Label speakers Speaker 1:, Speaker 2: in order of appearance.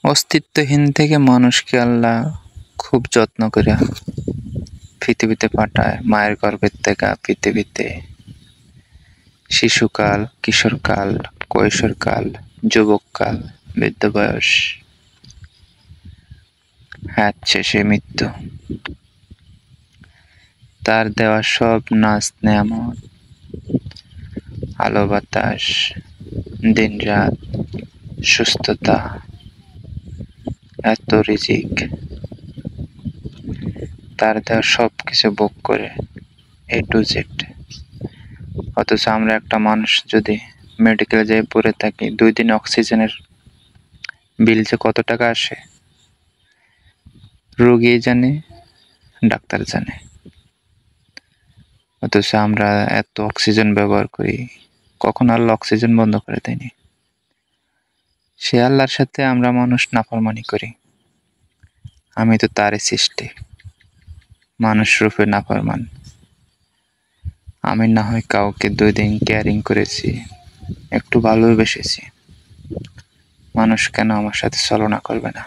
Speaker 1: অস্তিত্বহীন থেকে মানুষকে আল্লাহ খুব যত্ন করে পৃথিবীতে পাঠায়। মায়ের গর্ভের থেকে পৃথিবীতে শিশুকাল, কিশোরকাল, কৈশোরকাল, যুবককাল, বৃদ্ধ বয়স, হায়াত শেষে মৃত্যু। তার দেওয়া সব নাজ নেয়ামত, আলো বাতাস, দিন রাত, সুস্থতা, এত রিজিক, তার দেওয়া সব কিছু ভোগ করে A to Z। অথচ আমরা একটা মানুষ যদি মেডিকেলে যেয়ে পড়ে থাকি, 2 দিন অক্সিজেনের বিল যে কত টাকা আসে রোগী জানে, ডাক্তার জানে। অথচ আমরা এত অক্সিজেন ব্যবহার করি, কখন আল্লাহ অক্সিজেন বন্ধ করে দেয়নি। সে আল্লাহর সাথে আমরা মানুষ নাফরমানি করি। আমি তো তারই সৃষ্টি, মানুষ রূপে নাফরমান। আমি না হয় কাউকে 2 দিন কেয়ারিং করেছি, একটু ভালোবেসেছি, মানুষ কেন আমার সাথে ছলনা করবে না?